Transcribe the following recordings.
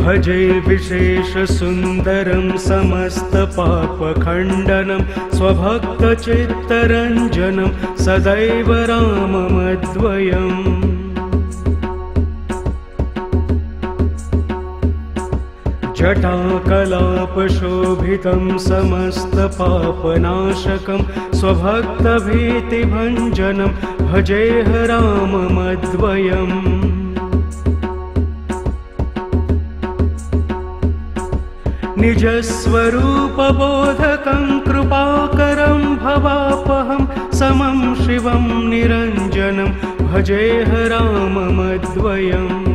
भजे विशेषसुन्दरं समस्तपापखण्डनं स्वभक्तचित्तरञ्जनं सदैव राममद्वयम्। जटाकलापशोभितं समस्तपापनाशकं स्वभक्तभीतिभञ्जनं भजेह राममद्वयम्। निजस्वरूपबोधकं कृपाकरं भवापहं समं शिवं निरञ्जनं भजेह राममद्वयम्।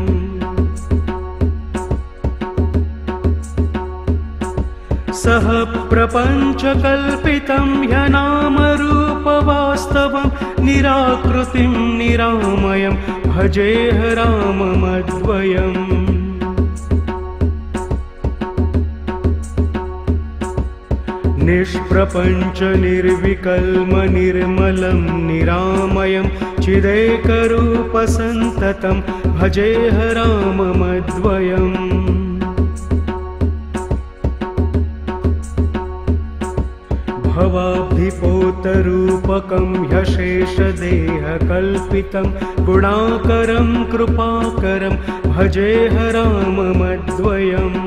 सह प्रपञ्चकल्पितं ह्यनामरूपवास्तवं निराकृतिं निरामयं भजेह राममद्वयम्। निष्प्रपञ्च निर्विकल्म निर्मलं निरामयं चिदेकरूपसन्ततं भजेह राममद्वयम्। भवाब्धिपोतरूपकं ह्यशेषदेहकल्पितं गुणाकरं कृपाकरं भजेह राममद्वयम्।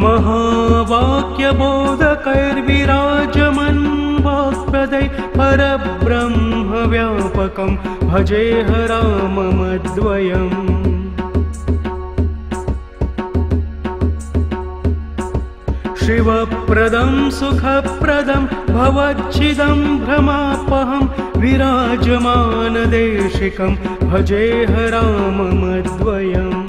महावाक्यबोधकैर्विराजमन् वाक्पदै परब्रह्मव्यापकं भजेह राममद्वयम्। शिवप्रदं सुखप्रदं भवच्छिदं भ्रमापहं विराजमानदेशिकं भजेह राममद्वयम्।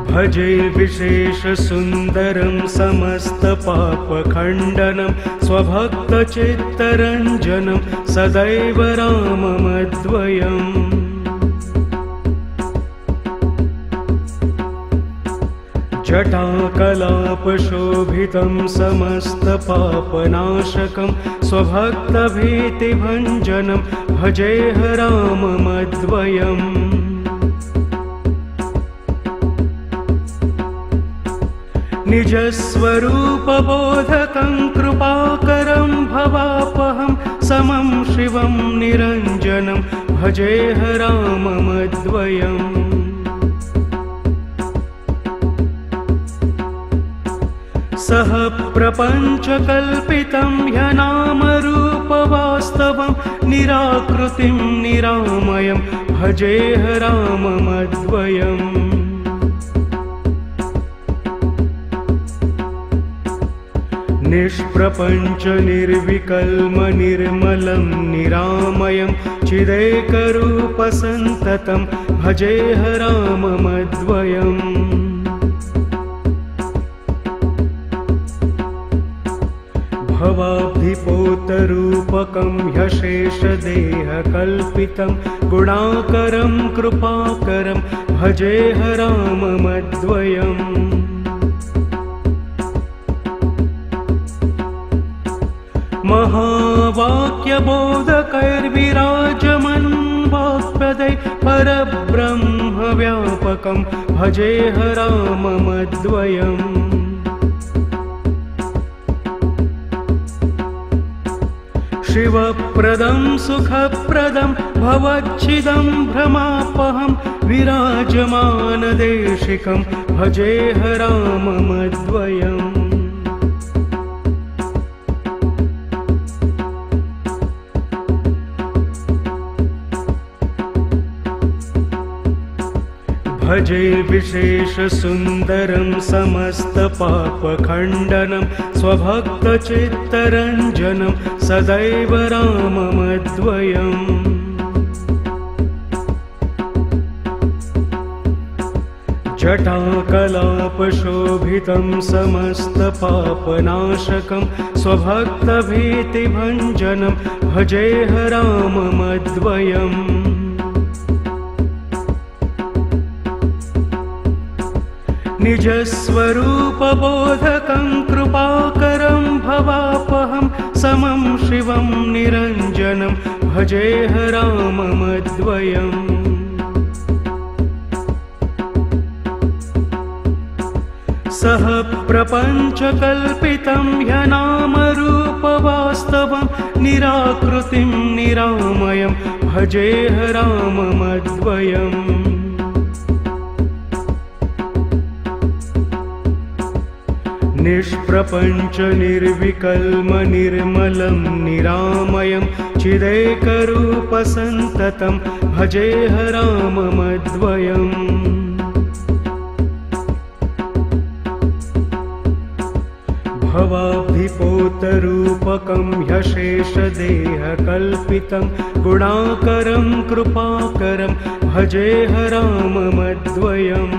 भजे विशेषसुन्दरं समस्तपापखण्डनं स्वभक्तचित्तरञ्जनं सदैव राममद्वयम्। जटाकलापशोभितं समस्तपापनाशकं स्वभक्तभीतिभञ्जनं भजेह राममद्वयम्। निजस्वरूपबोधकं कृपाकरं भवापहं समं शिवं निरञ्जनं भजेह राममद्वयम्। सह प्रपञ्चकल्पितं ह्यनामरूपवास्तवं निराकृतिं निरामयं भजेह राममद्वयम्। निष्प्रपञ्च निर्विकल्म निर्मलं निरामयं चिदेकरूपसन्ततं भजेह राममद्वयम्। भवाब्धिपोतरूपकं ह्यशेषदेहकल्पितं गुणाकरं कृपाकरं भजेह राममद्वयम्। महावाक्यबोधकैर्विराजमन् वाक्पदै परब्रह्मव्यापकं भजेह राममद्वयम्। शिवप्रदं सुखप्रदं भवच्छिदं भ्रमापहं विराजमानदेशिकं भजेह राममद्वयम्। भजे विशेषसुन्दरं समस्तपापखण्डनं स्वभक्तचित्तरञ्जनं सदैव राममद्वयम्। जटाकलापशोभितं समस्तपापनाशकं स्वभक्तभीतिभञ्जनं भजेह राममद्वयम्। निजस्वरूपबोधकं कृपाकरं भवापहं समं शिवं निरञ्जनं भजेह राममद्वयम् सह प्रपञ्चकल्पितं ह्यनामरूपवास्तवं निराकृतिं निरामयं भजेह राममद्वयम् निष्प्रपञ्च निर्विकल्म निर्मलं निरामयं चिदेकरूपसन्ततं भजेह राममद्वयम् भवाब्धिपोतरूपकं ह्यशेषदेहकल्पितं गुणाकरं कृपाकरं भजेह राममद्वयम्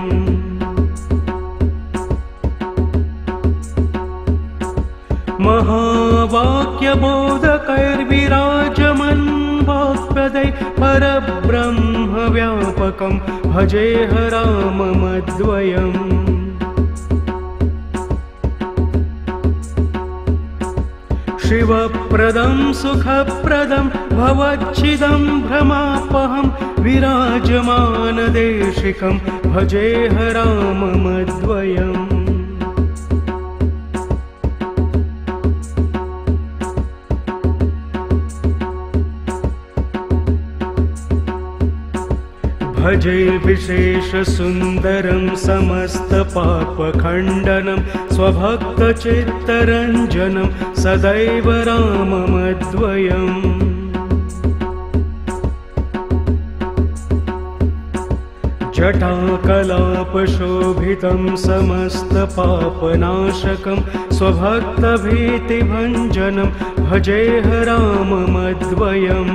महावाक्यबोधकैर्विराजमन् वाक्पदै परब्रह्मव्यापकं भजेह राममद्वयम् शिवप्रदं सुखप्रदं भवच्छिदं भ्रमापहं विराजमानदेशिकं भजेह राममद्वयम् भजे विशेषसुन्दरं समस्तपापखण्डनं स्वभक्तचित्तरञ्जनं सदैव राममद्वयम् जटाकलापशोभितं समस्तपापनाशकं स्वभक्तभीतिभञ्जनं भजेह राममद्वयम्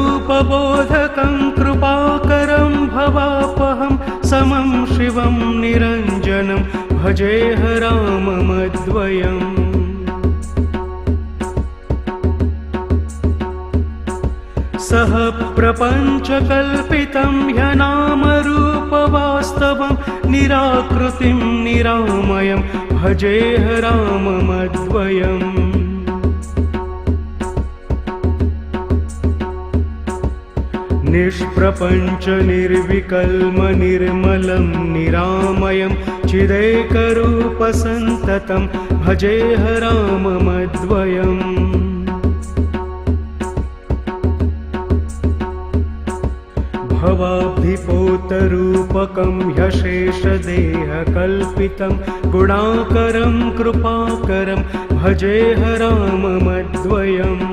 निजस्वरूपबोधकं कृपाकरं भवापहं समं शिवं निरञ्जनं भजेह राममद्वयम् सह प्रपञ्चकल्पितं ह्यनामरूपवास्तवं निराकृतिं निरामयं भजेह राममद्वयम् निष्प्रपञ्च निर्विकल्म निर्मलं निरामयं चिदेकरूपसन्ततं भजेह राममद्वयम् भवाब्धिपोतरूपकं ह्यशेषदेहकल्पितं गुणाकरं कृपाकरं भजेह राममद्वयम्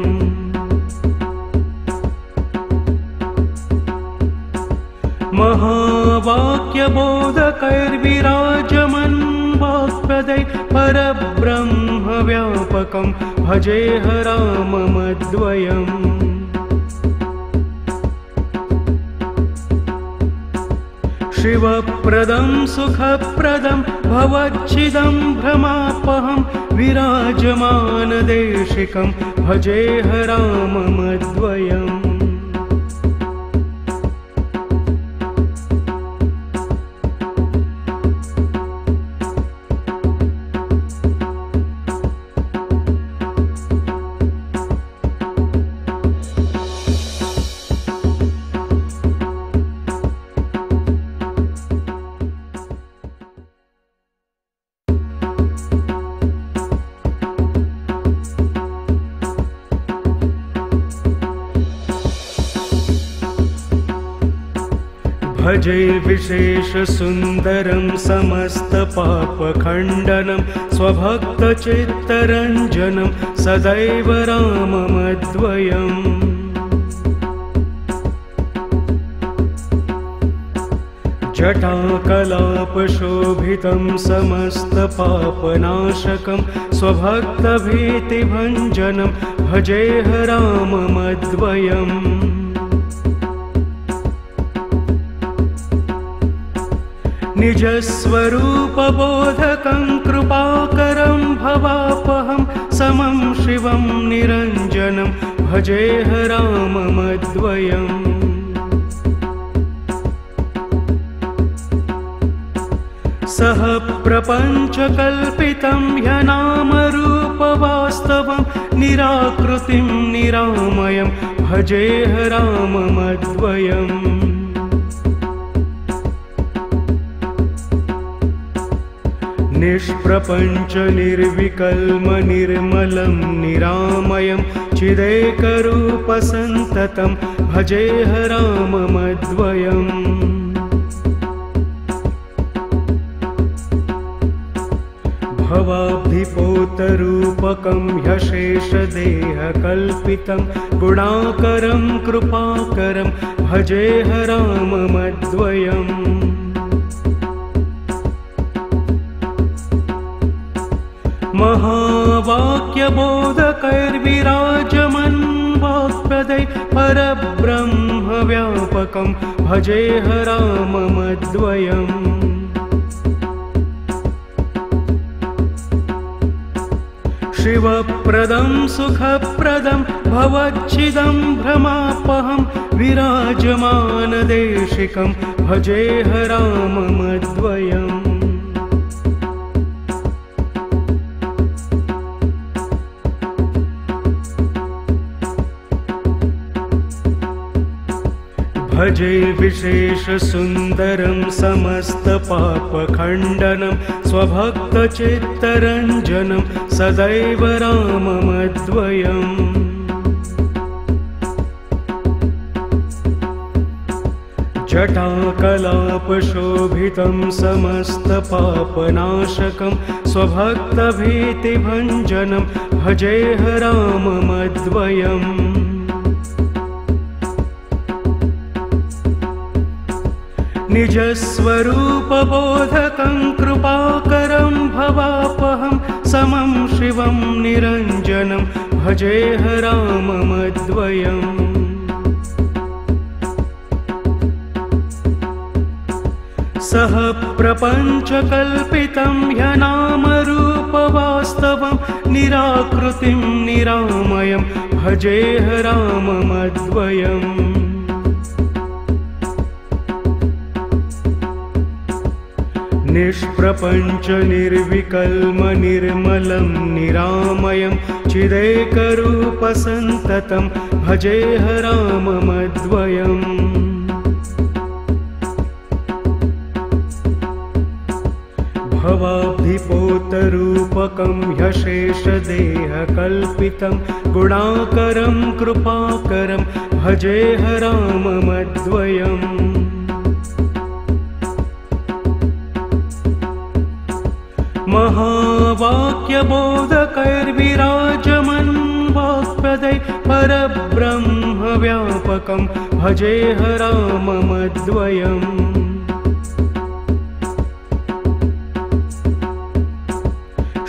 महावाक्यबोधकैर्विराजमन् वाक्पदै परब्रह्मव्यापकं भजेह राममद्वयम् शिवप्रदं सुखप्रदं भवच्छिदं भ्रमापहं विराजमानदेशिकं भजेह राममद्वयम् भजे विशेषसुन्दरं समस्तपापखण्डनं स्वभक्तचित्तरञ्जनं सदैव राममद्वयम् जटाकलापशोभितं समस्तपापनाशकं स्वभक्तभीतिभञ्जनं भजेह राममद्वयम् निजस्वरूपबोधकं कृपाकरं भवापहं समं शिवं निरञ्जनं भजेह राममद्वयम् सह प्रपञ्चकल्पितं ह्यनामरूपवास्तवं निराकृतिं निरामयं भजेह राममद्वयम् निष्प्रपञ्च निर्विकल्म निर्मलं निरामयं चिदेकरूपसन्ततं भजेह राममद्वयम् भवाब्धिपोतरूपकं ह्यशेषदेहकल्पितं गुणाकरं कृपाकरं भजेह राममद्वयम् महावाक्यबोधकैर्विराजमन् वाक्प्रदै परब्रह्मव्यापकं भजेह राममद्वयम् शिवप्रदं सुखप्रदं भवच्छिदं भ्रमापहं विराजमानदेशिकं भजेह राममद्वयम् भजे विशेषसुन्दरं समस्तपापखण्डनं स्वभक्तचित्तरञ्जनं सदैव राममद्वयम् जटाकलापशोभितं समस्तपापनाशकं स्वभक्तभीतिभञ्जनं भजेह राममद्वयम् निजस्वरूपबोधकं कृपाकरं भवापहं समं शिवं निरञ्जनं भजेह राममद्वयम् सह प्रपञ्चकल्पितं ह्यनामरूपवास्तवं निराकृतिं निरामयं भजेह राममद्वयम् निष्प्रपञ्च निर्विकल्म निर्मलं निरामयं चिदेकरूपसन्ततं भजेह राममद्वयम् भवाब्धिपोतरूपकं ह्यशेषदेहकल्पितं गुणाकरं कृपाकरं भजेह राममद्वयम् महावाक्यबोधकैर्विराजमन् वाक्प्रदै परब्रह्मव्यापकं भजेह राममद्वयम्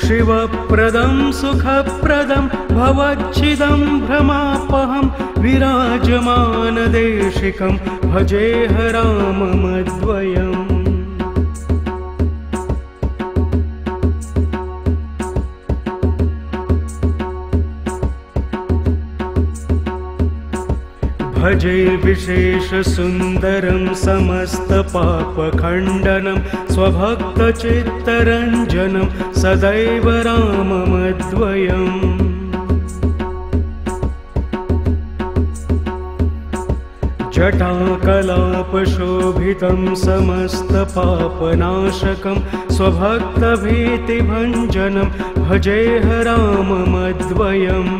शिवप्रदं सुखप्रदं भवच्छिदं भ्रमापहं विराजमानदेशिकं भजेह राममद्वयम् भजे विशेषसुन्दरं समस्तपापखण्डनं स्वभक्तचित्तरञ्जनं सदैव राममद्वयम् जटाकलापशोभितं समस्तपापनाशकं स्वभक्तभीतिभञ्जनं भजेह राममद्वयम्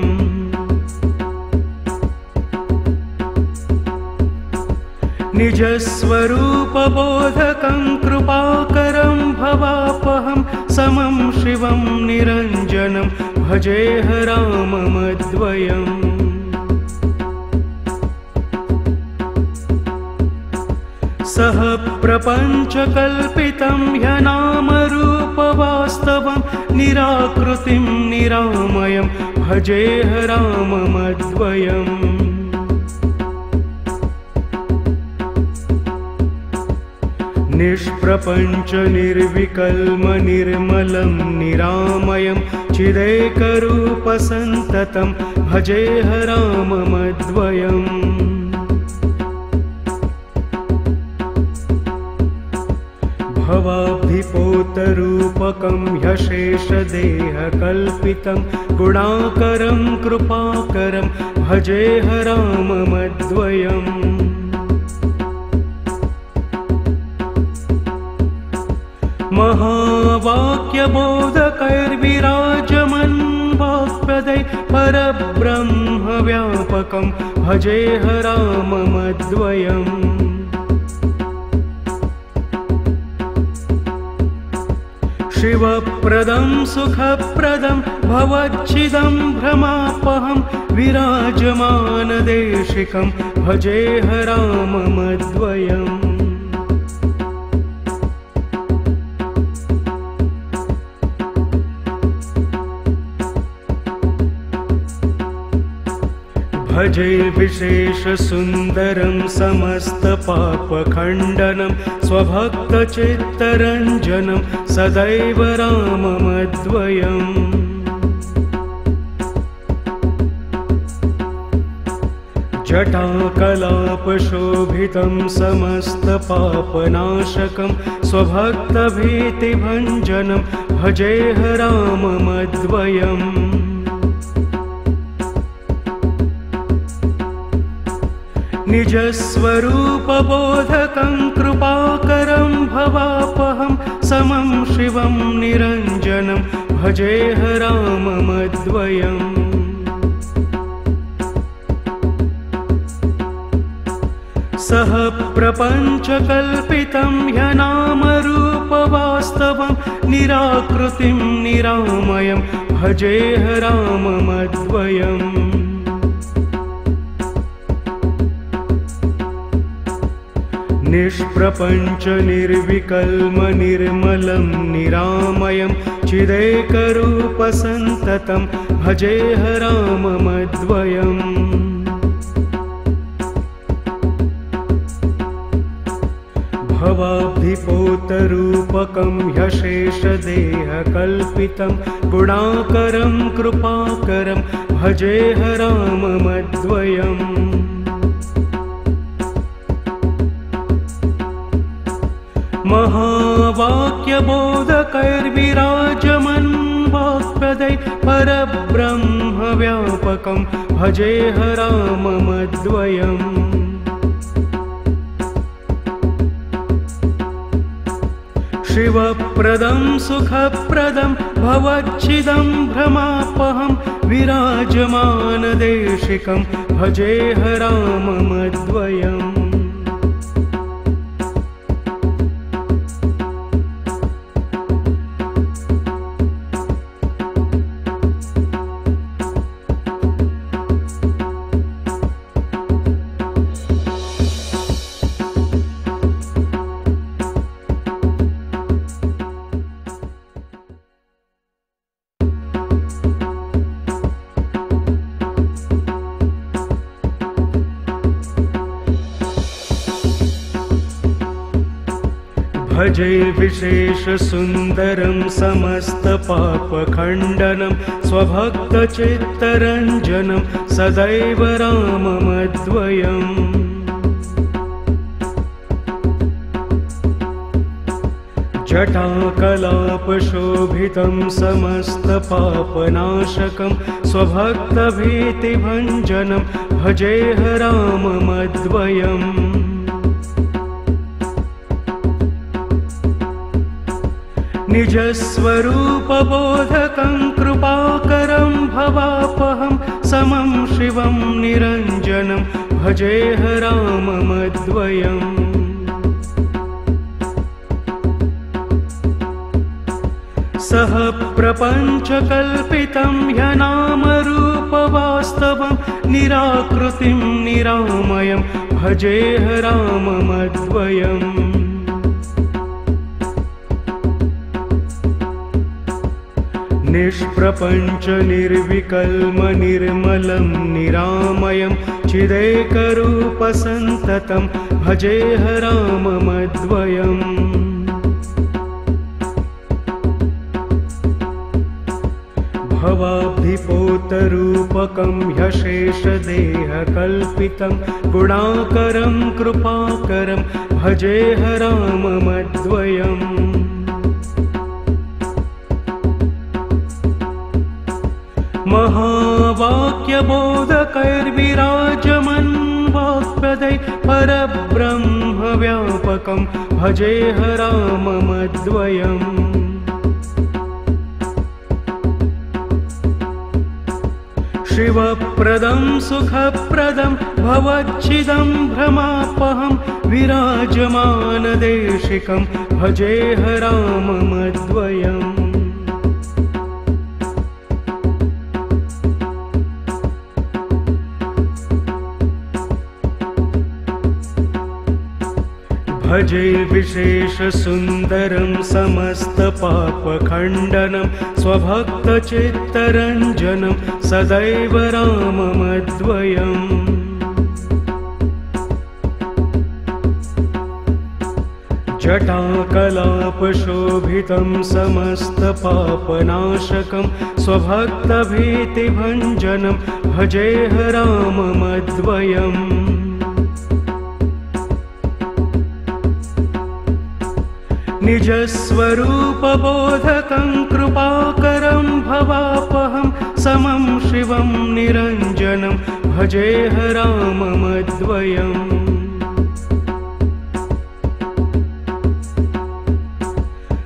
निजस्वरूपबोधकं कृपाकरं भवापहं समं शिवं निरञ्जनं भजेह राममद्वयम् सह प्रपञ्चकल्पितं ह्यनामरूपवास्तवं निराकृतिं निरामयं भजेह राममद्वयम् निष्प्रपञ्च निर्विकल्म निर्मलं निरामयं चिदेकरूपसन्ततं भजेह राममद्वयम् भवाब्धिपोतरूपकं ह्यशेषदेहकल्पितं गुणाकरं कृपाकरं भजेह राममद्वयम् महावाक्यबोधकैर्विराजमन् वाक्पदै परब्रह्मव्यापकं भजेह राममद्वयम् शिवप्रदं सुखप्रदं भवच्छिदं भ्रमापहं विराजमानदेशिकं भजेह राममद्वयम् भजे विशेषसुन्दरं समस्तपापखण्डनं स्वभक्तचित्तरञ्जनं सदैव राममद्वयम् जटाकलापशोभितं समस्तपापनाशकं स्वभक्तभीतिभञ्जनं भजेह राममद्वयम् निजस्वरूपबोधकं कृपाकरं भवापहं समं शिवं निरञ्जनं भजेह राममद्वयम् सह प्रपञ्चकल्पितं ह्यनामरूपवास्तवं निराकृतिं निरामयं भजेह राममद्वयम् निष्प्रपञ्च निर्विकल्म निर्मलं निरामयं चिदेकरूपसन्ततं भजेह राममद्वयम् भवाब्धिपोतरूपकं ह्यशेषदेहकल्पितं गुणाकरं कृपाकरं भजेह राममद्वयम् महावाक्यबोधकैर्विराजमन् वाक्पदै परब्रह्मव्यापकं भजेह राममद्वयम् शिवप्रदं सुखप्रदं भवच्छिदं भ्रमापहं विराजमानदेशिकं भजेह राममद्वयम् भजे विशेषसुन्दरं समस्तपापखण्डनं स्वभक्तचित्तरञ्जनं सदैव राममद्वयम् जटाकलापशोभितं समस्तपापनाशकं स्वभक्तभीतिभञ्जनं भजेह राममद्वयम् निजस्वरूपबोधकं कृपाकरं भवापहं समं शिवं निरञ्जनं भजेह राममद्वयम् सह प्रपञ्चकल्पितं ह्यनामरूपवास्तवं निराकृतिं निरामयं भजेह राममद्वयम् निष्प्रपञ्च निर्विकल्म निर्मलं निरामयं चिदेकरूपसन्ततं भजेह राममद्वयम् भवाब्धिपोतरूपकं ह्यशेषदेहकल्पितं गुणाकरं कृपाकरं भजेह राममद्वयम्। महावाक्यबोधकैर्विराजमन् वाक्पदै परब्रह्मव्यापकं भजेह राममद्वयम्। शिवप्रदं सुखप्रदं भवच्छिदं भ्रमापहं विराजमानदेशिकं भजेह राममद्वयम्। भजे विशेषसुन्दरं समस्तपापखण्डनं स्वभक्तचित्तरञ्जनं सदैव राममद्वयम्। जटाकलापशोभितं समस्तपापनाशकं स्वभक्तभीतिभञ्जनं भजेह राममद्वयम्। निजस्वरूपबोधकं कृपाकरं भवापहं समं शिवं निरञ्जनं भजेह राममद्वयम्।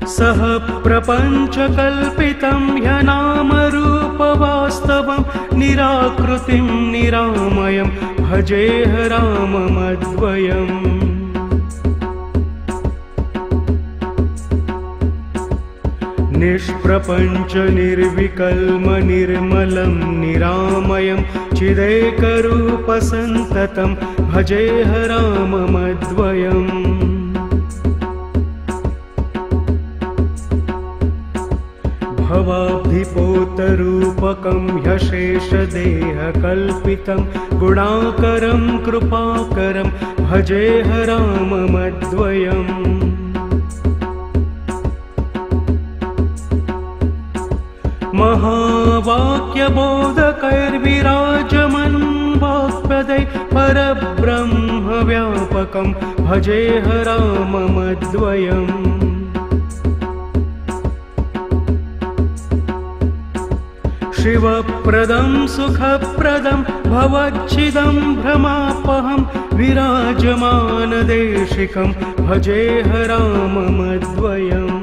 सह प्रपञ्चकल्पितं ह्यनामरूपवास्तवं निराकृतिं निरामयं भजेह राममद्वयम्। निष्प्रपञ्च निर्विकल्म निर्मलं निरामयं चिदेकरूपसन्ततं भजेह राममद्वयम्। भवाब्धिपोतरूपकं ह्यशेषदेहकल्पितं गुणाकरं कृपाकरं भजेह राममद्वयम्। महावाक्यबोधकैर्विराजमन् वाक्पदै परब्रह्मव्यापकं भजेह राममद्वयम्। शिवप्रदं सुखप्रदं भवच्छिदं भ्रमापहं विराजमानदेशिकं भजेह राममद्वयम्।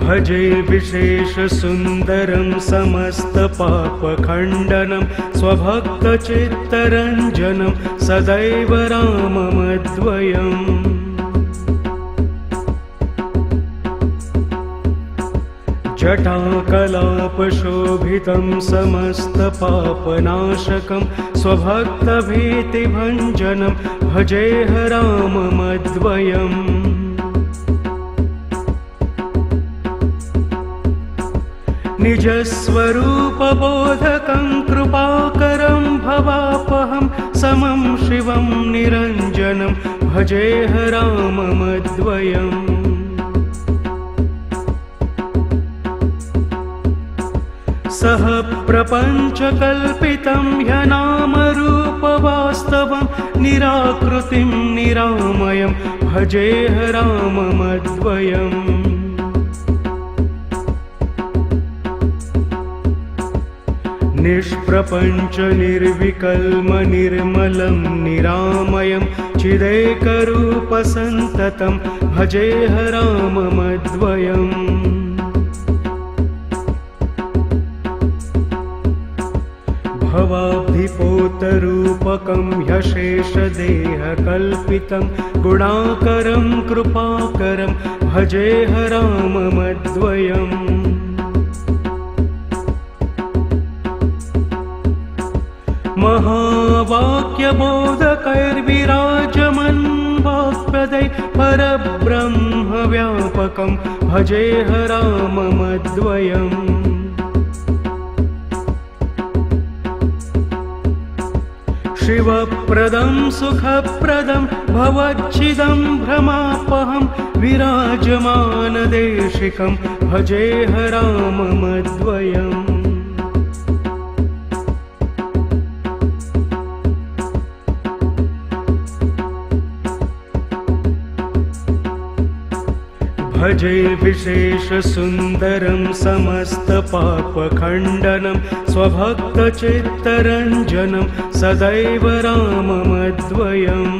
भजे विशेषसुन्दरं समस्तपापखण्डनं स्वभक्तचित्तरञ्जनं सदैव राममद्वयम्। जटाकलापशोभितं समस्तपापनाशकं स्वभक्तभीतिभञ्जनं भजेह राममद्वयम्। निजस्वरूपबोधकं कृपाकरं भवापहं समं शिवं निरञ्जनं भजेह राममद्वयम्। सह प्रपञ्चकल्पितं ह्यनामरूपवास्तवं निराकृतिं निरामयं भजेह राममद्वयम्। निष्प्रपञ्च निर्विकल्म निर्मलं निरामयं चिदेकरूपसन्ततं भजेह राममद्वयम्। भवाब्धिपोतरूपकं ह्यशेषदेहकल्पितं गुणाकरं कृपाकरं भजेह राममद्वयम्। महावाक्यबोधकैर्विराजमन् वाक्पदै परब्रह्मव्यापकं भजेह राममद्वयम्। शिवप्रदं सुखप्रदं भवच्छिदं भ्रमापहं विराजमानदेशिकं भजेह राममद्वयम्। भजे विशेषसुन्दरं समस्तपापखण्डनं स्वभक्तचित्तरञ्जनं सदैव राममद्वयम्।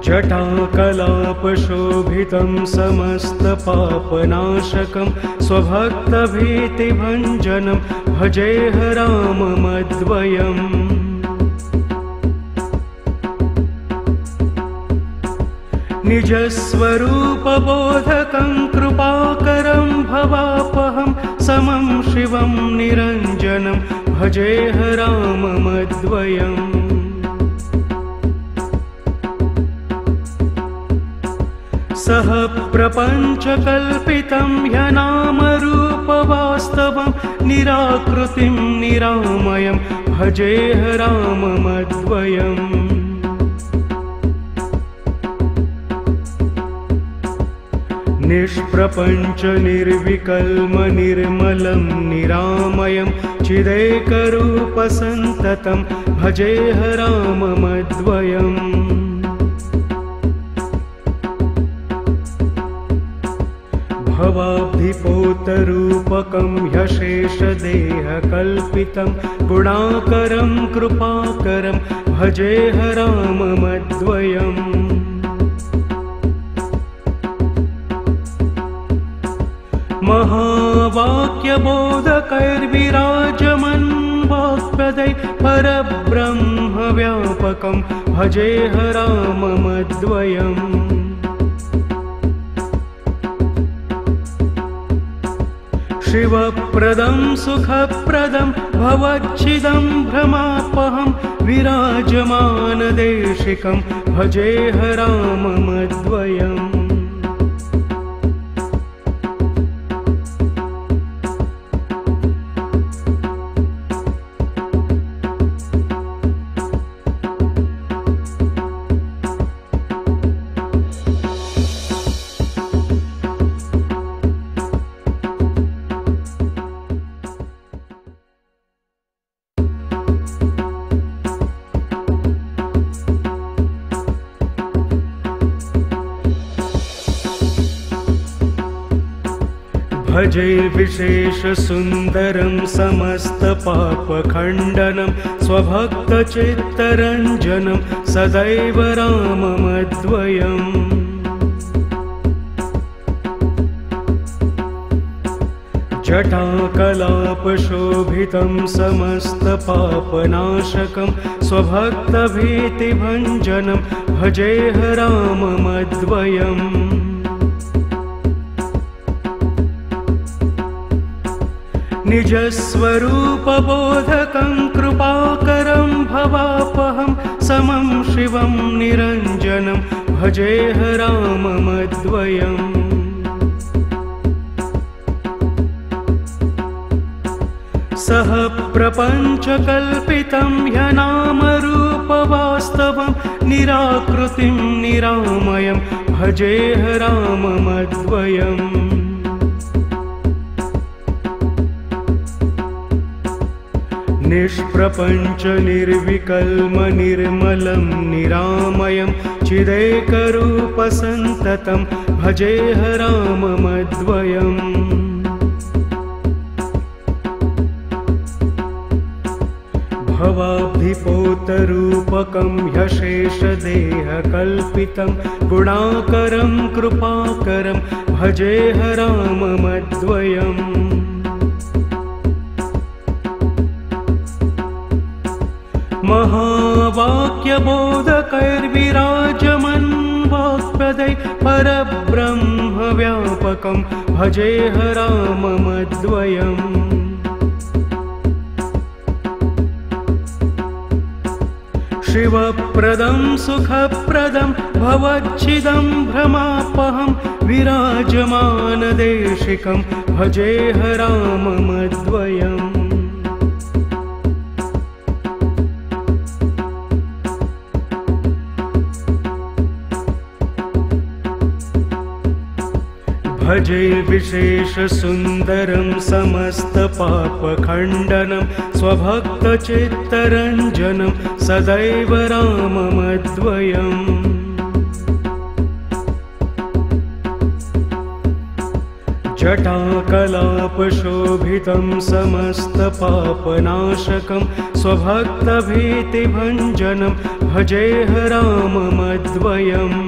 जटाकलापशोभितं समस्तपापनाशकं स्वभक्तभीतिभञ्जनं भजेह राममद्वयम्। निजस्वरूपबोधकं कृपाकरं भवापहं समं शिवं निरञ्जनं भजेह राममद्वयम्। सह प्रपञ्चकल्पितं ह्यनामरूपवास्तवं निराकृतिं निरामयं भजेह राममद्वयम्। निष्प्रपञ्च निर्विकल्म निर्मलं निरामयं चिदेकरूपसन्ततं भजेह राममद्वयम्। भवाब्धिपोतरूपकं ह्यशेषदेहकल्पितं गुणाकरं कृपाकरं भजेह राममद्वयम्। महावाक्यबोधकैर्विराजमन् वाक्पदै परब्रह्मव्यापकं भजेह राममद्वयम्। शिवप्रदं सुखप्रदं भवच्छिदं भ्रमापहं विराजमानदेशिकं भजेह राममद्वयम्। भजे विशेषसुन्दरं समस्तपापखण्डनं स्वभक्तचित्तरञ्जनं सदैव राममद्वयम्। जटाकलापशोभितं समस्तपापनाशकं स्वभक्तभीतिभञ्जनं भजेह राममद्वयम्। निजस्वरूपबोधकं कृपाकरं भवापहं समं शिवं निरञ्जनं भजेह राममद्वयम्। सह प्रपञ्चकल्पितं ह्यनामरूपवास्तवं निराकृतिं निरामयं भजेह राममद्वयम्। निष्प्रपञ्च निर्विकल्म निर्मलं निरामयं चिदेकरूपसन्ततं भजेह राममद्वयम्। भवाब्धिपोतरूपकं ह्यशेषदेहकल्पितं गुणाकरं कृपाकरं भजेह राममद्वयम्। महावाक्यबोधकैर्विराजमन् वाक्पदै परब्रह्मव्यापकं भजेह राममद्वयम्। शिवप्रदं सुखप्रदं भवच्छिदं भ्रमापहं विराजमानदेशिकं भजेह राममद्वयम्। भजे विशेषसुन्दरं समस्तपापखण्डनं स्वभक्तचित्तरञ्जनं सदैव राममद्वयम् जटाकलापशोभितं समस्तपापनाशकं स्वभक्तभीतिभञ्जनं भजेह राममद्वयम्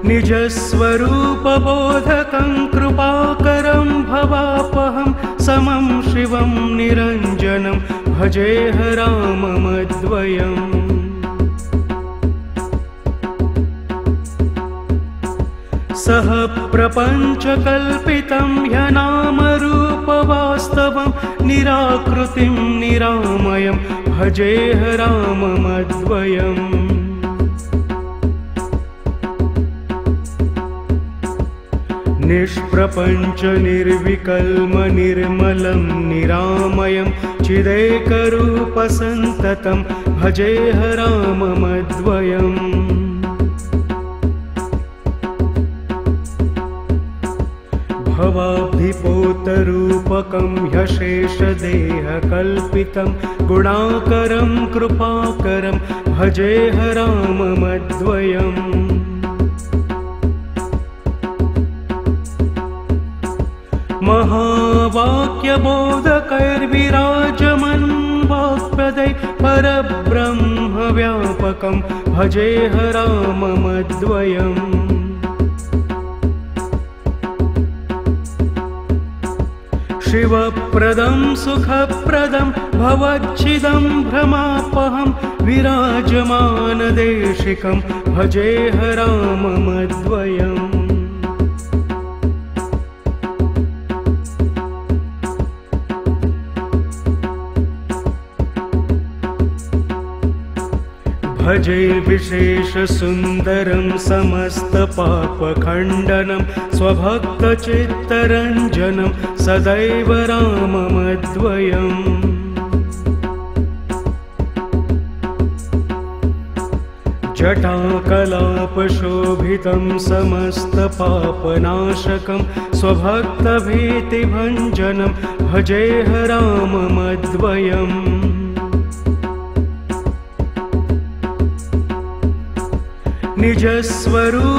निजस्वरूपबोधकं कृपाकरं भवापहं समं शिवं निरञ्जनं भजेह राममद्वयम् सह प्रपञ्चकल्पितं ह्यनामरूपवास्तवं निराकृतिं निरामयं भजेह राममद्वयम् निष्प्रपञ्च निर्विकल्म निर्मलं निरामयं चिदेकरूपसन्ततं भजेह राममद्वयम् भवाब्धिपोतरूपकं ह्यशेषदेहकल्पितं गुणाकरं कृपाकरं भजेह राममद्वयम् महावाक्यबोधकैर्विराजमन् वाक्पदै परब्रह्मव्यापकं भजेह राममद्वयम् शिवप्रदं सुखप्रदं भवच्छिदं भ्रमापहं विराजमानदेशिकं भजेह राममद्वयम् भजे विशेषसुन्दरं समस्तपापखण्डनं स्वभक्तचित्तरञ्जनं सदैव राममद्वयम् जटाकलापशोभितं समस्तपापनाशकं स्वभक्तभीतिभञ्जनं भजेह राममद्वयम्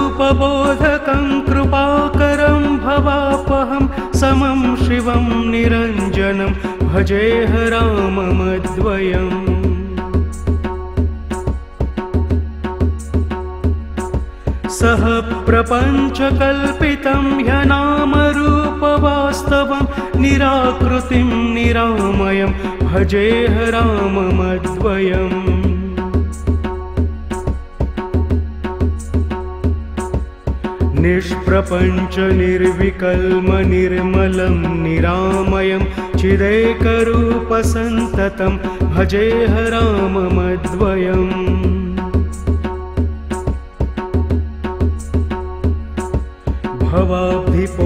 निजस्वरूपबोधकं कृपाकरं भवापहं समं शिवं निरञ्जनं भजेह राममद्वयम् सह प्रपञ्चकल्पितं ह्यनामरूपवास्तवं निराकृतिं निरामयं भजेह राममद्वयम् निष्प्रपञ्च निर्विकल्म निर्मलं निरामयं चिदेकरूपसन्ततं भजेह राममद्वयम्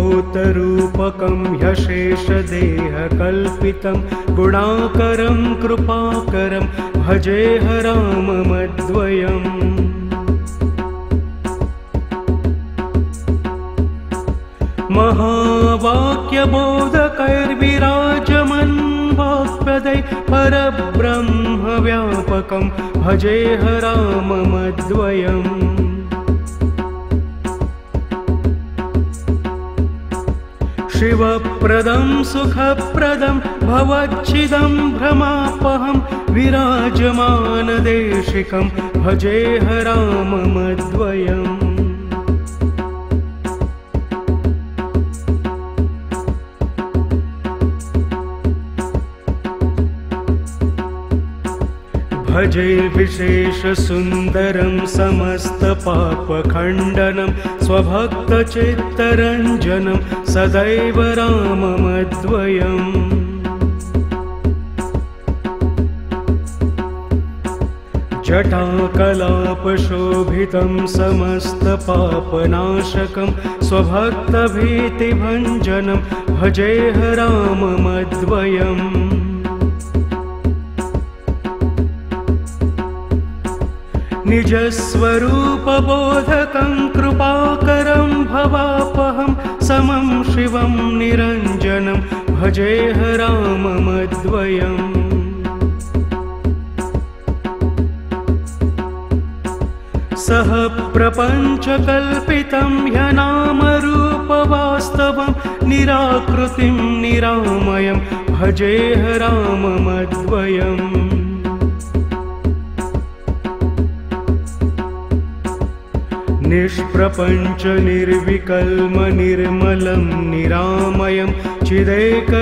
भवाब्धिपोतरूपकं ह्यशेषदेहकल्पितं गुणाकरं कृपाकरं भजेह राममद्वयम् महावाक्यबोधकैर्विराजमन् वाक्पदै परब्रह्मव्यापकं भजेह राममद्वयम् शिवप्रदं सुखप्रदं भवच्छिदं भ्रमापहं विराजमानदेशिकं भजेह राममद्वयम् भजे विशेषसुन्दरं समस्तपापखण्डनं स्वभक्तचित्तरञ्जनं सदैव राममद्वयम् जटाकलापशोभितं समस्तपापनाशकं स्वभक्तभीतिभञ्जनं भजेह राममद्वयम् निजस्वरूपबोधकं कृपाकरं भवापहं समं शिवं निरञ्जनं भजेह राममद्वयम् सह प्रपञ्चकल्पितं ह्यनामरूपवास्तवं निराकृतिं निरामयं भजेह राममद्वयम् निष्प्रपञ्च निर्विकल्म निर्मलं निरामयं चिदेकरूपसन्ततं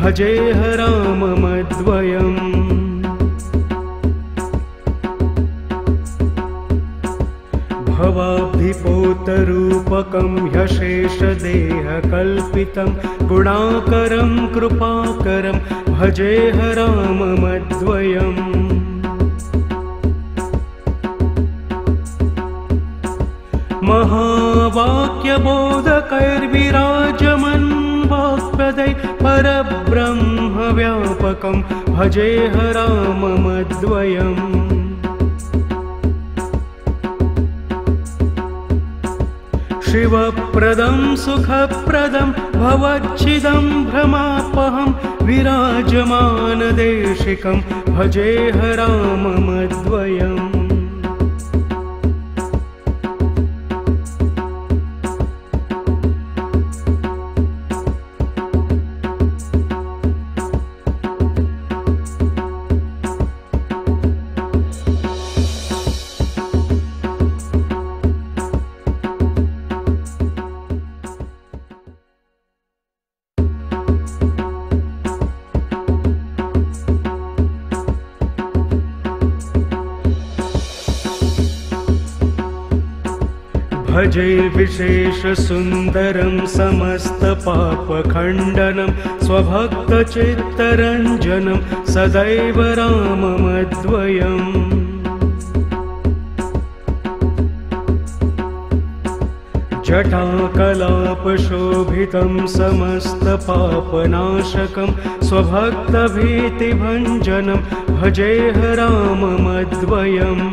भजेह राममद्वयम् भवाब्धिपोतरूपकं ह्यशेषदेहकल्पितं गुणाकरं कृपाकरं भजेह राममद्वयम् महावाक्यबोधकैर्विराजमन् वाक्पदै परब्रह्मव्यापकं भजेह राममद्वयम् शिवप्रदं सुखप्रदं भवच्छिदं भ्रमापहं विराजमानदेशिकं भजेह राममद्वयम् भजे विशेषसुन्दरं समस्तपापखण्डनं स्वभक्तचित्तरञ्जनं सदैव राममद्वयम् जटाकलापशोभितं समस्तपापनाशकं स्वभक्तभीतिभञ्जनं भजेह राममद्वयम्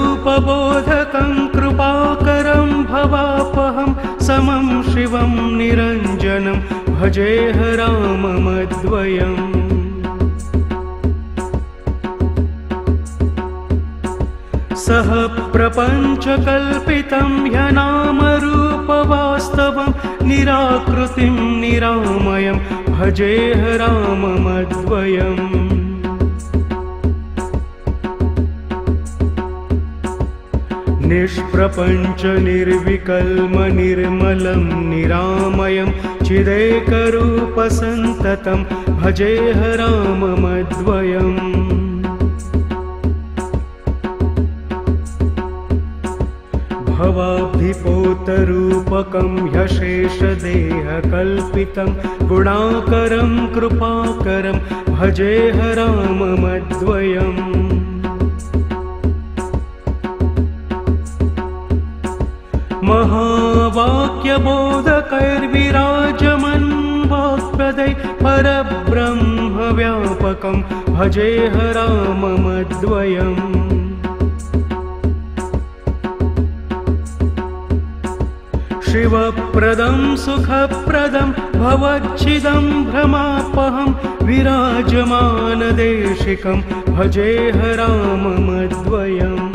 निजस्वरूपबोधकं कृपाकरं भवापहं समं शिवं निरञ्जनं भजेह राममद्वयम् सह प्रपञ्चकल्पितं ह्यनामरूपवास्तवं निराकृतिं निरामयं भजेह राममद्वयम् निष्प्रपञ्च निर्विकल्म निर्मलं निरामयं चिदेकरूपसन्ततं भजेह राममद्वयम् भवाब्धिपोतरूपकं ह्यशेषदेहकल्पितं गुणाकरं कृपाकरं भजेह राममद्वयम् महावाक्यबोधकैर्विराजमन् वाक्पदै परब्रह्मव्यापकं भजेह राममद्वयम् शिवप्रदं सुखप्रदं भवच्छिदं भ्रमापहं विराजमानदेशिकं भजेह राममद्वयम्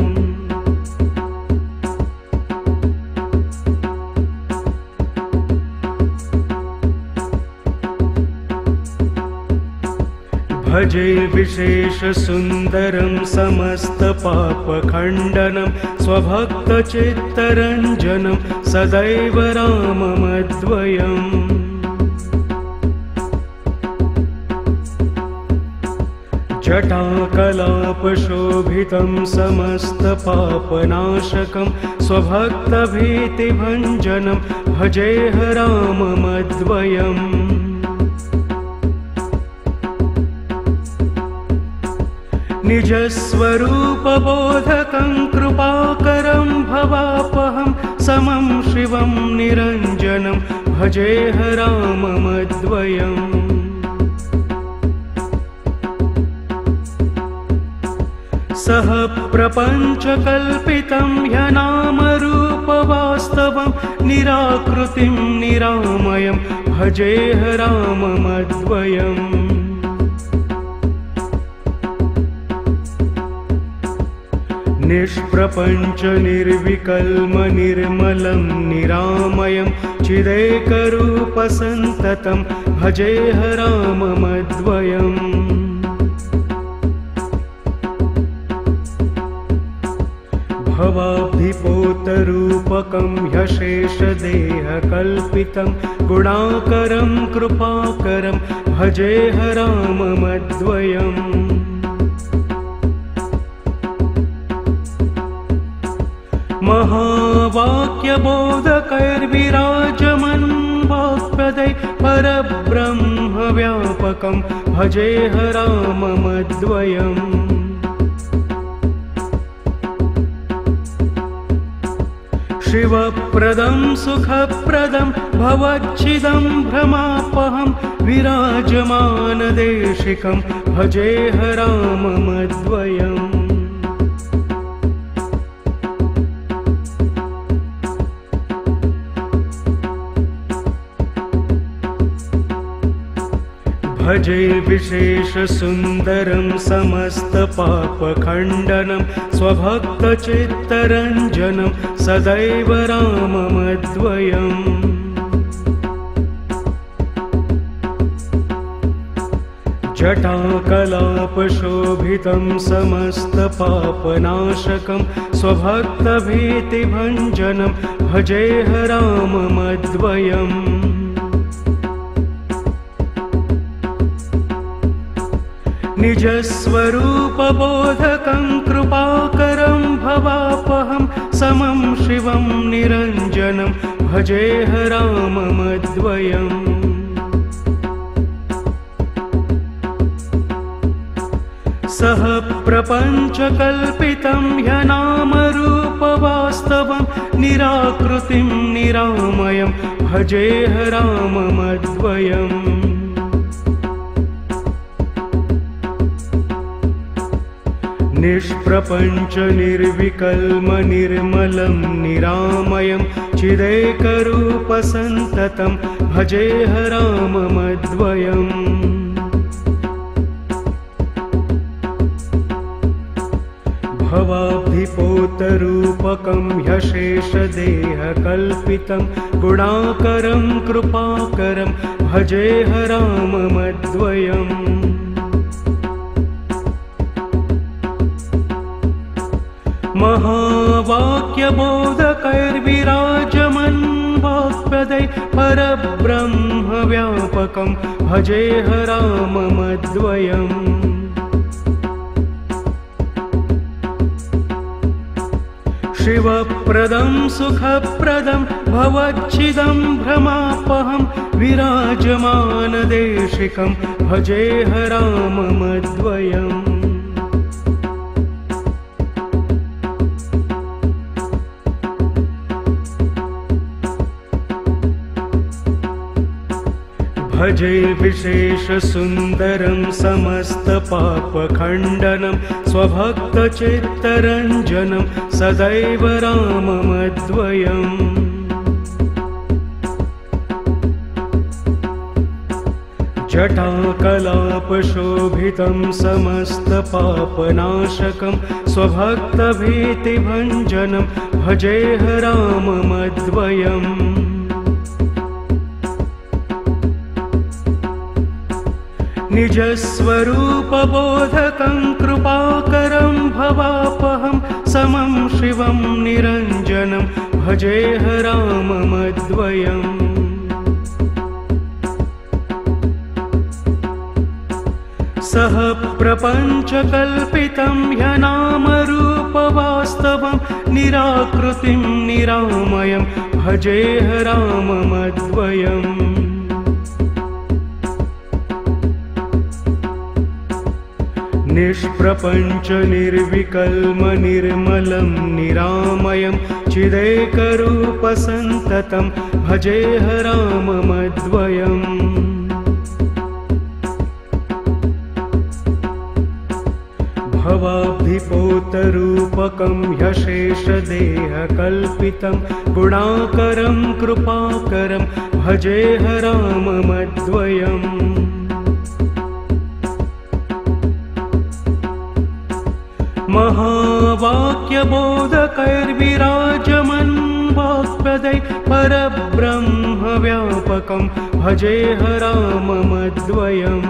भजे विशेषसुन्दरं समस्तपापखण्डनं स्वभक्तचित्तरञ्जनं सदैव राममद्वयम् जटाकलापशोभितं समस्तपापनाशकं स्वभक्तभीतिभञ्जनं भजेह राममद्वयम् निजस्वरूपबोधकं कृपाकरं भवापहं समं शिवं निरञ्जनं भजेह राममद्वयम् सह प्रपञ्चकल्पितं ह्यनामरूपवास्तवं निराकृतिं निरामयं भजेह राममद्वयम् निष्प्रपञ्च निर्विकल्म निर्मलं निरामयं चिदेकरूपसन्ततं भजेह राममद्वयम् भवाब्धिपोतरूपकं ह्यशेषदेहकल्पितं गुणाकरं कृपाकरं भजेह राममद्वयम् महावाक्यबोधकैर्विराजमन् वाक्पदै परब्रह्मव्यापकं भजेह राममद्वयम् शिवप्रदं सुखप्रदं भवच्छिदं भ्रमापहं विराजमानदेशिकं भजेह राममद्वयम् भजे विशेषसुन्दरं समस्तपापखण्डनं स्वभक्तचित्तरञ्जनं सदैव राममद्वयम् जटाकलापशोभितं समस्तपापनाशकं स्वभक्तभीतिभञ्जनं भजेह राममद्वयम् निजस्वरूपबोधकं कृपाकरं भवापहं समं शिवं निरञ्जनं भजेह राममद्वयम् सह प्रपञ्चकल्पितं ह्यनामरूपवास्तवं निराकृतिं निरामयं भजेह राममद्वयम् निष्प्रपञ्च निर्विकल्म निर्मलं निरामयं चिदेकरूपसन्ततं भजेह राममद्वयम् भवाब्धिपोतरूपकं ह्यशेषदेहकल्पितं गुणाकरं कृपाकरं भजेह राममद्वयम् महावाक्यबोधकैर्विराजमन् वाक्पदै परब्रह्मव्यापकं भजेह राममद्वयम् शिवप्रदं सुखप्रदं भवच्छिदं भ्रमापहं विराजमानदेशिकं भजेह राममद्वयम् भजे विशेषसुन्दरं समस्तपापखण्डनं स्वभक्तचित्तरञ्जनं सदैव राममद्वयम् जटाकलापशोभितं समस्तपापनाशकं स्वभक्तभीतिभञ्जनं भजेह राममद्वयम् निजस्वरूपबोधकं कृपाकरं भवापहं समं शिवं निरञ्जनं भजेह राममद्वयम् सह प्रपञ्चकल्पितं ह्यनामरूपवास्तवं निराकृतिं निरामयं भजेह राममद्वयम् निष्प्रपञ्च निर्विकल्म निर्मलं निरामयं चिदेकरूपसन्ततं भजेह राममद्वयम् भवाब्धिपोतरूपकं ह्यशेषदेहकल्पितं गुणाकरं कृपाकरं भजेह राममद्वयम् महावाक्यबोधकैर्विराजमन् वाक्पदै परब्रह्मव्यापकं भजेह राममद्वयम्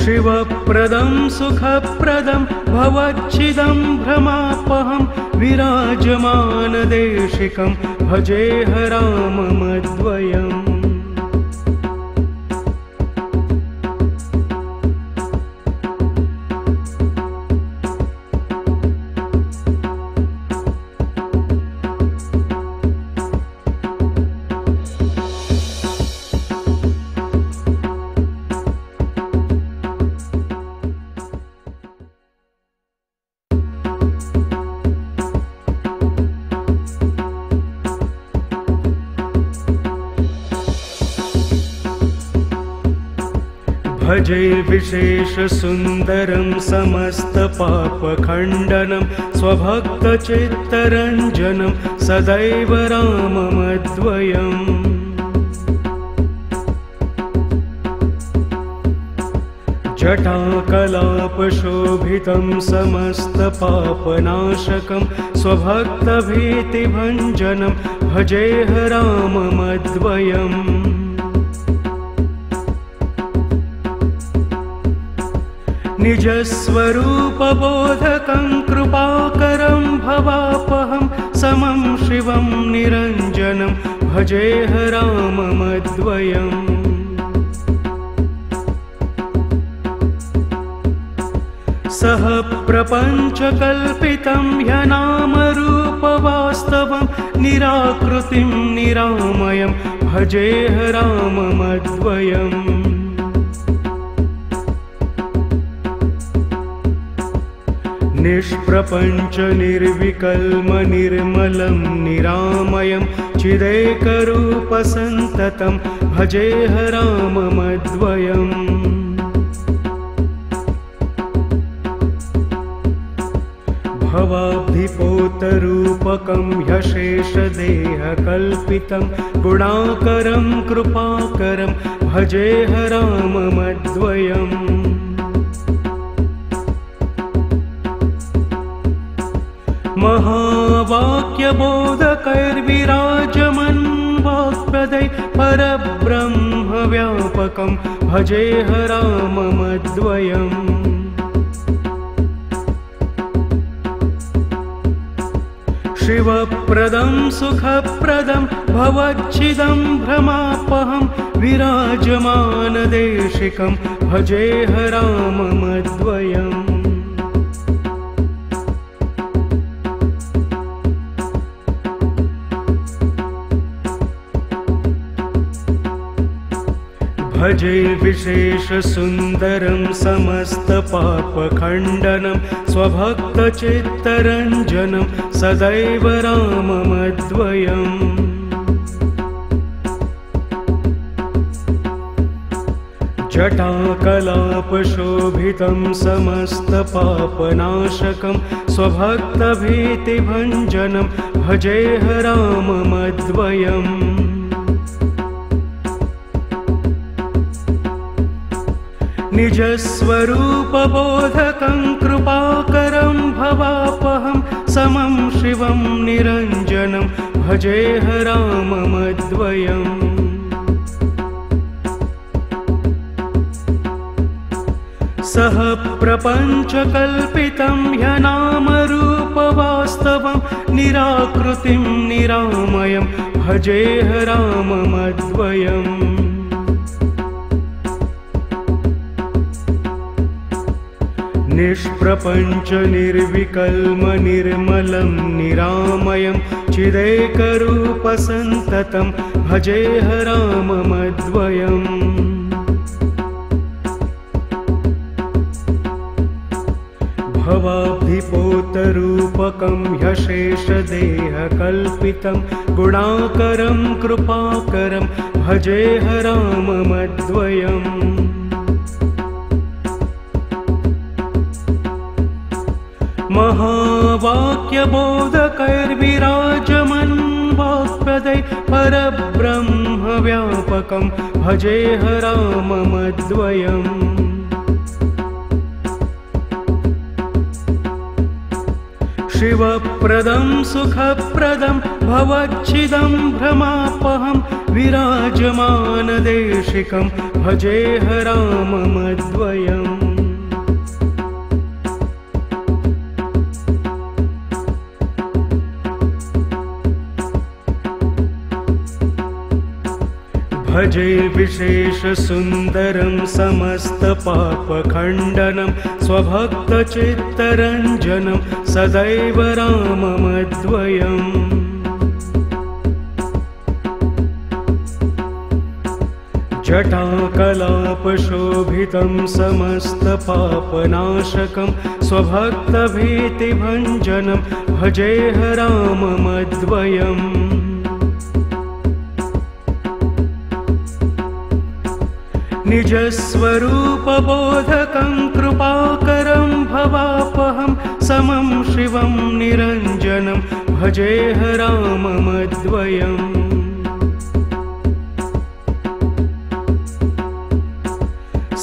शिवप्रदं सुखप्रदं भवच्छिदं भ्रमापहं विराजमानदेशिकं भजेह राममद्वयम् भजे विशेषसुन्दरं समस्तपापखण्डनं स्वभक्तचित्तरञ्जनं सदैव राममद्वयम् जटाकलापशोभितं समस्तपापनाशकं स्वभक्तभीतिभञ्जनं भजेह राममद्वयम् निजस्वरूपबोधकं कृपाकरं भवापहं समं शिवं निरञ्जनं भजेह राममद्वयम् सह प्रपञ्चकल्पितं ह्यनामरूपवास्तवं निराकृतिं निरामयं भजेह राममद्वयम् निष्प्रपञ्च निर्विकल्म निर्मलं निरामयं चिदेकरूपसन्ततं भजेह राममद्वयम् भवाब्धिपोतरूपकं ह्यशेषदेहकल्पितं गुणाकरं कृपाकरं भजेह राममद्वयम् महावाक्यबोधकैर्विराजमन् वाक्पदै परब्रह्मव्यापकं भजेह राममद्वयम् शिवप्रदं सुखप्रदं भवच्छिदं भ्रमापहं विराजमानदेशिकं भजेह राममद्वयम् भजे विशेषसुन्दरं समस्तपापखण्डनं स्वभक्तचित्तरञ्जनं सदैव राममद्वयम् जटाकलापशोभितं समस्तपापनाशकं स्वभक्तभीतिभञ्जनं भजेह राममद्वयम् निजस्वरूपबोधकं कृपाकरं भवापहं समं शिवं निरञ्जनं भजेह राममद्वयम् सह प्रपञ्चकल्पितं ह्यनामरूपवास्तवं निराकृतिं निरामयं भजेह राममद्वयम् निष्प्रपञ्च निर्विकल्म निर्मलं निरामयं चिदेकरूपसन्ततं भजेह राममद्वयम्। भवाब्धिपोतरूपकं ह्यशेषदेहकल्पितं गुणाकरं कृपाकरं भजेह राममद्वयम्। महावाक्यबोधकैर्विराजमन् वाक्पदै परब्रह्मव्यापकं भजेह राममद्वयम्। शिवप्रदं सुखप्रदं भवच्छिदं भ्रमापहं विराजमानदेशिकं भजेह राममद्वयम्। भजे विशेषसुन्दरं समस्तपापखण्डनं स्वभक्तचित्तरञ्जनं सदैव राममद्वयम्। जटाकलापशोभितं समस्तपापनाशकं स्वभक्तभीतिभञ्जनं भजेह राममद्वयम्। निजस्वरूपबोधकं कृपाकरं भवापहं समं शिवं निरञ्जनं भजेह राममद्वयम्।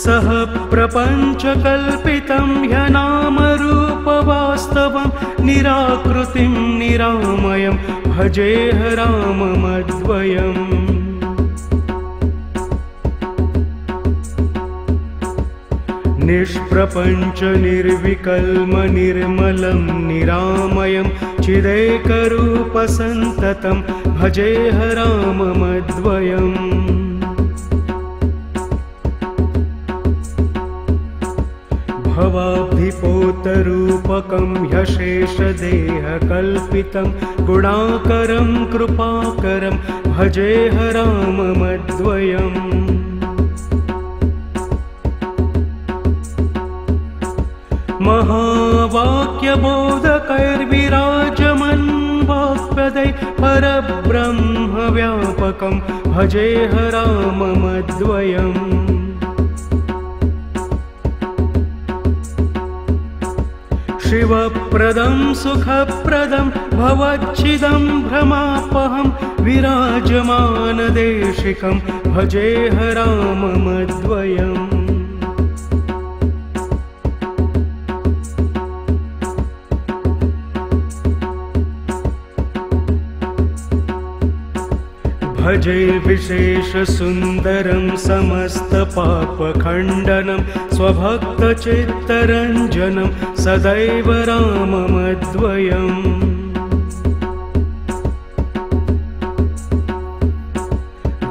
सह प्रपञ्चकल्पितं ह्यनामरूपवास्तवं निराकृतिं निरामयं भजेह राममद्वयम्। निष्प्रपञ्च निर्विकल्म निर्मलं निरामयं चिदेकरूपसन्ततं भजेह राममद्वयम्। भवाब्धिपोतरूपकं ह्यशेषदेहकल्पितं गुणाकरं कृपाकरं भजेह राममद्वयम्। महावाक्यबोधकैर्विराजमन् वाक्पदै परब्रह्मव्यापकं भजेह राममद्वयम्। शिवप्रदं सुखप्रदं भवच्छिदं भ्रमापहं विराजमानदेशिकं भजेह राममद्वयम्। भजे विशेषसुन्दरं समस्तपापखण्डनं स्वभक्तचित्तरञ्जनं सदैव राममद्वयम्।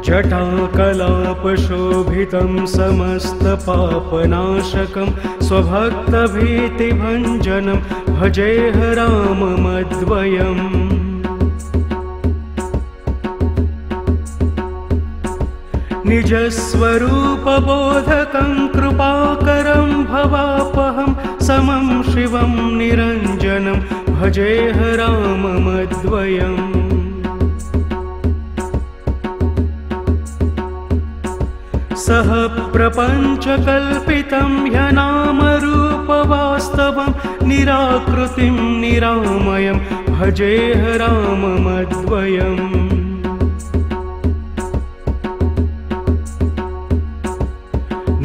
जटाकलापशोभितं समस्तपापनाशकं स्वभक्तभीतिभञ्जनं भजेह राममद्वयम्। निजस्वरूपबोधकं कृपाकरं भवापहं समं शिवं निरञ्जनं भजेह राममद्वयम्। सह प्रपञ्चकल्पितं ह्यनामरूपवास्तवं निराकृतिं निरामयं भजेह राममद्वयम्।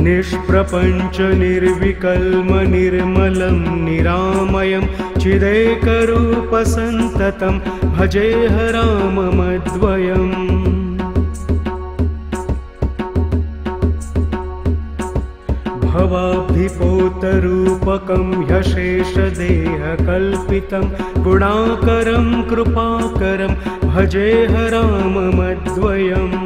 निष्प्रपञ्च निर्विकल्म निर्मलं निरामयं चिदेकरूपसन्ततं भजेह राममद्वयम्। भवाब्धिपोतरूपकं ह्यशेषदेहकल्पितं गुणाकरं कृपाकरं भजेह राममद्वयम्।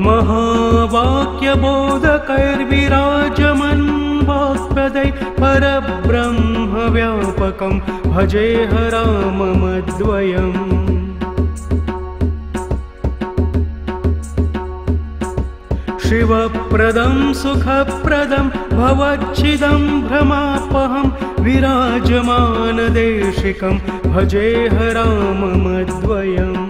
महावाक्यबोधकैर्विराजमन् वाक्पदै परब्रह्मव्यापकं भजेह राममद्वयम् शिवप्रदं सुखप्रदं भवच्छिदं भ्रमापहं विराजमानदेशिकं भजेह राममद्वयम्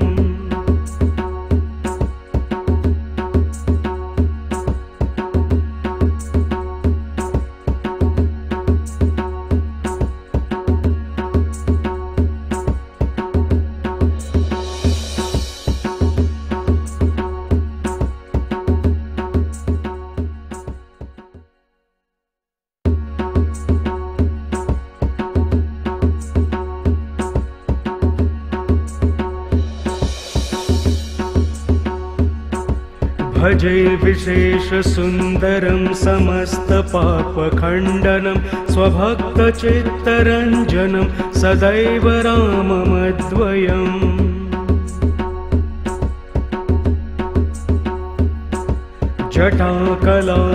भजे विशेषसुन्दरं समस्तपापखण्डनं स्वभक्तचित्तरञ्जनं सदैव राममद्वयम्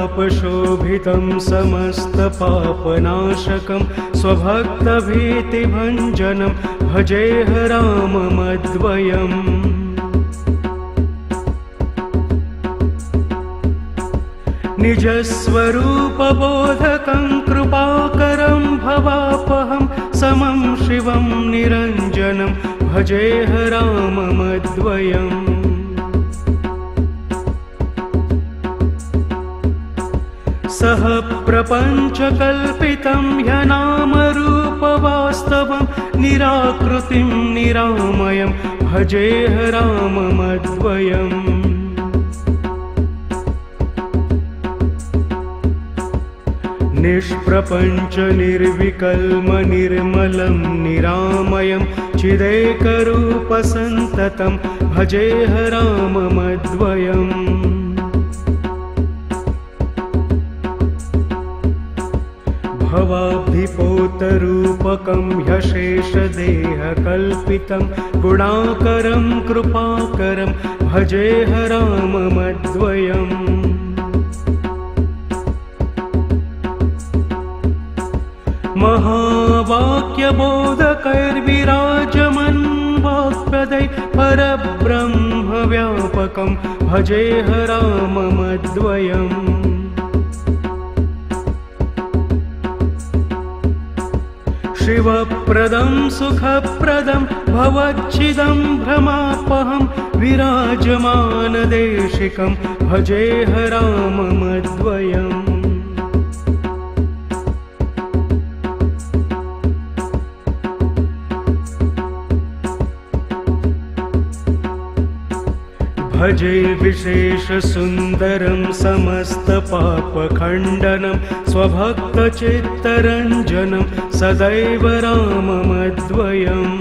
जटाकलापशोभितं समस्तपापनाशकं स्वभक्तभीतिभञ्जनं भजेह राममद्वयम् निजस्वरूपबोधकं कृपाकरं भवापहं समं शिवं निरञ्जनं भजेह राममद्वयम् सह प्रपञ्चकल्पितं ह्यनामरूपवास्तवं निराकृतिं निरामयं भजेह राममद्वयम् निष्प्रपञ्च निर्विकल्म निर्मलं निरामयं चिदेकरूपसन्ततं भजेह राममद्वयम् भवाब्धिपोतरूपकं ह्यशेषदेहकल्पितं गुणाकरं कृपाकरं भजेह राममद्वयम् महावाक्यबोधकैर्विराजमन् वाक्पदै परब्रह्मव्यापकं भजेह राममद्वयम् शिवप्रदं सुखप्रदं भवच्छिदं भ्रमापहं विराजमानदेशिकं भजेह राममद्वयम् भजे विशेषसुन्दरं समस्तपापखण्डनं स्वभक्तचित्तरञ्जनं सदैव राममद्वयम्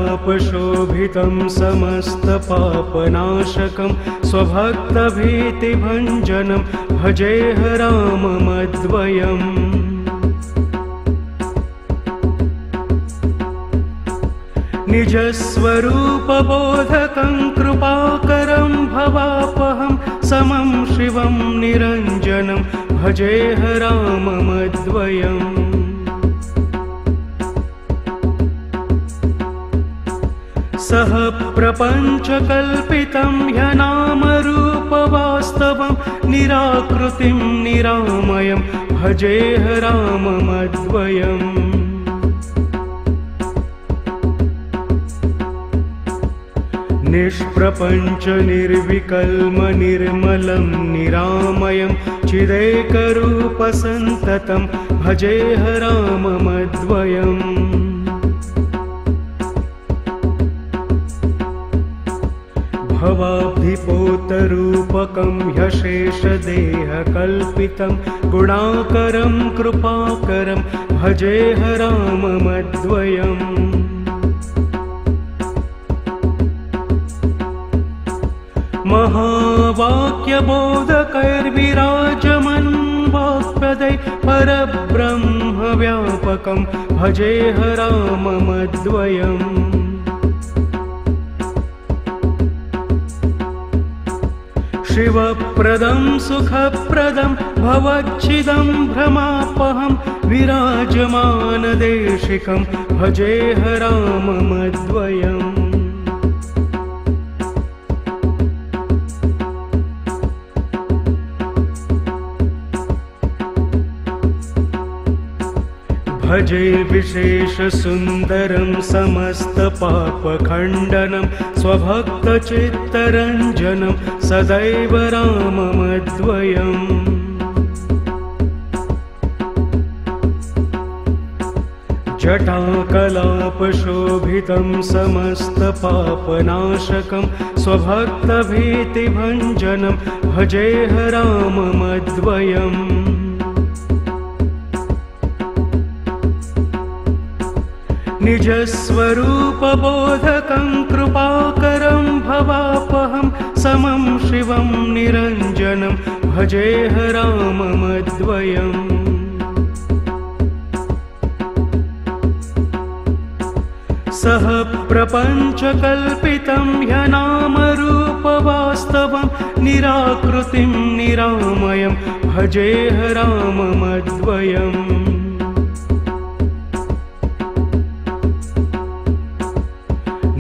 जटाकलापशोभितं समस्तपापनाशकं स्वभक्तभीतिभञ्जनं भजेह राममद्वयम् निजस्वरूपबोधकं कृपाकरं भवापहं समं शिवं निरञ्जनं भजेह राममद्वयम् सह प्रपञ्चकल्पितं ह्यनामरूपवास्तवं निराकृतिं निरामयं भजेह राममद्वयम् निष्प्रपञ्च निर्विकल्म निर्मलं निरामयं चिदेकरूपसन्ततं भजेह राममद्वयम् भवाब्धिपोतरूपकं ह्यशेषदेहकल्पितं गुणाकरं कृपाकरं भजेह राममद्वयम् महावाक्यबोधकैर्विराजमन् वाक्पदै परब्रह्म व्यापकं भजेह राममद्वयम् शिवप्रदं सुखप्रदं भवच्छिदं भ्रमापहं विराजमानदेशिकं भजेह राममद्वयम् भजे विशेषसुन्दरं समस्तपापखण्डनं स्वभक्तचित्तरञ्जनं सदैव राममद्वयम् जटाकलापशोभितं समस्तपापनाशकं स्वभक्तभीतिभञ्जनं भजेह राममद्वयम् निजस्वरूपबोधकं कृपाकरं भवापहं समं शिवं निरञ्जनं भजेह राममद्वयम् सह प्रपञ्चकल्पितं ह्यनामरूपवास्तवं निराकृतिं निरामयं भजेह राममद्वयम्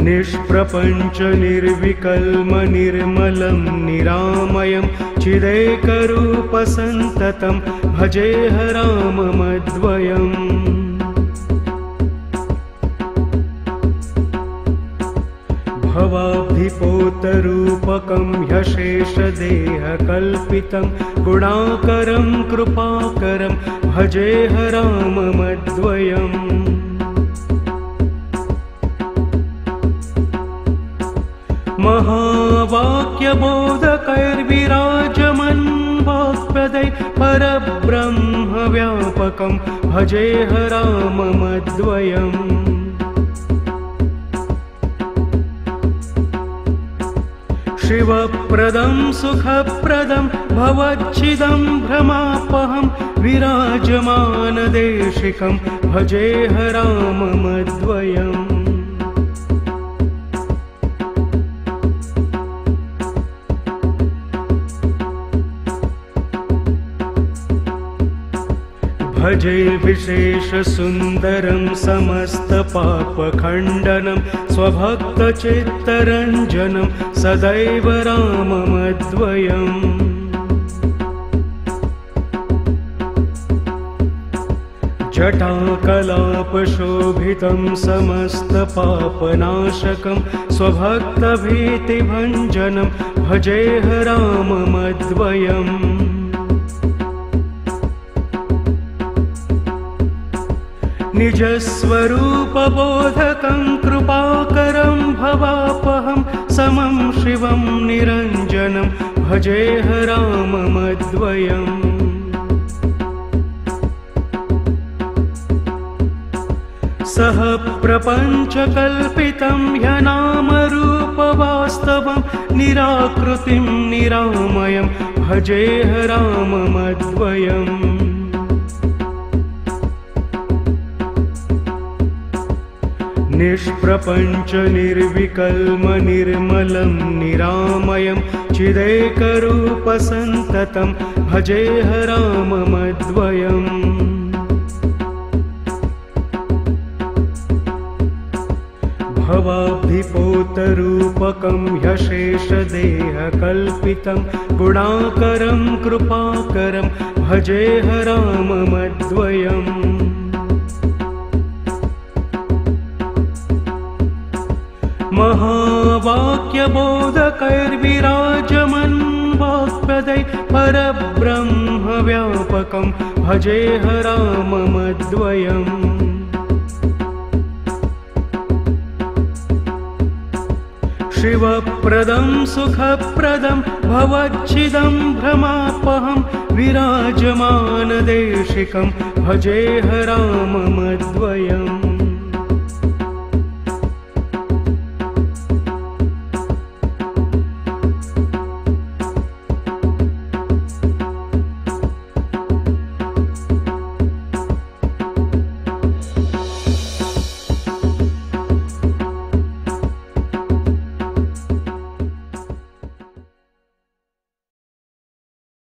निष्प्रपञ्च निर्विकल्म निर्मलं निरामयं चिदेकरूपसन्ततं भजेह राममद्वयम् भवाब्धिपोतरूपकं ह्यशेषदेहकल्पितं गुणाकरं कृपाकरं भजेह राममद्वयम् महावाक्यबोधकैर्विराजमन् वाक्पदै परब्रह्मव्यापकं भजेह राममद्वयम् शिवप्रदं सुखप्रदं भवच्छिदं भ्रमापहं विराजमानदेशिकं भजेह राममद्वयम् भजे विशेषसुन्दरं समस्तपापखण्डनं स्वभक्तचित्तरञ्जनं सदैव राममद्वयम् जटाकलापशोभितं समस्तपापनाशकं स्वभक्तभीतिभञ्जनं भजेह राममद्वयम् निजस्वरूपबोधकं कृपाकरं भवापहं समं शिवं निरञ्जनं भजेह राममद्वयम् सह प्रपञ्चकल्पितं ह्यनामरूपवास्तवं निराकृतिं निरामयं भजेह राममद्वयम् निष्प्रपञ्च निर्विकल्म निर्मलं निरामयं चिदेकरूपसन्ततं भजेह राममद्वयम् भवाब्धिपोतरूपकं ह्यशेषदेहकल्पितं गुणाकरं कृपाकरं भजेह राममद्वयम् महावाक्यबोधकैर्विराजमन् वाक्पदै परब्रह्मव्यापकं भजेह राममद्वयम् शिवप्रदं सुखप्रदं भवच्छिदं भ्रमापहं विराजमानदेशिकं भजेह राममद्वयम्